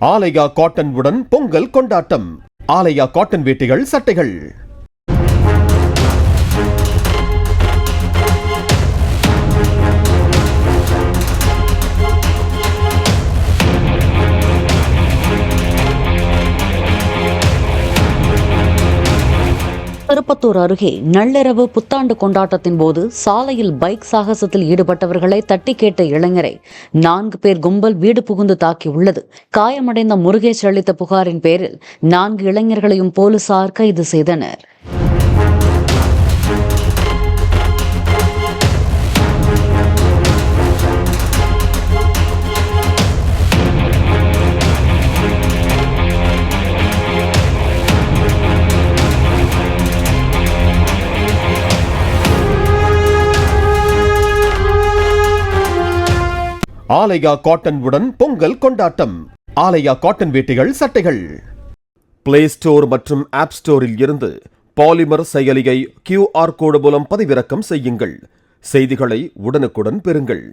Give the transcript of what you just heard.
ஆலயா cotton உடன் பொங்கல் கொண்டாட்டம். ஆலயா cotton வேட்டிகள், சட்டைகள். Tirupattur அருகே நள்ளிரவு புத்தாண்டு கொண்டாட்டத்தின் போது சாலையில் பைக் சாகசத்தில் ஈடுபட்டவர்களை தட்டி கேட்ட இளைஞரை 4 பேர் கும்பல் வீடு புகுந்து தாக்கியுள்ளது. காயமடைந்த முருகேஷ் அளித்த புகாரின் பேரில் 4 இளைஞர்களையும் போலீசார் கைது செய்தனர். ஆலயா காட்டன் உடன் பொங்கல் கொண்டாட்டம். ஆலயா காட்டன் வேட்டிகள், சட்டைகள். பிளே ஸ்டோர் மற்றும் ஆப் ஸ்டோரில் இருந்து பாலிமர் செயலியை QR கோடு மூலம் பதிவிறக்கம் செய்யுங்கள். செய்திகளை உடனுக்குடன் பெறுங்கள்.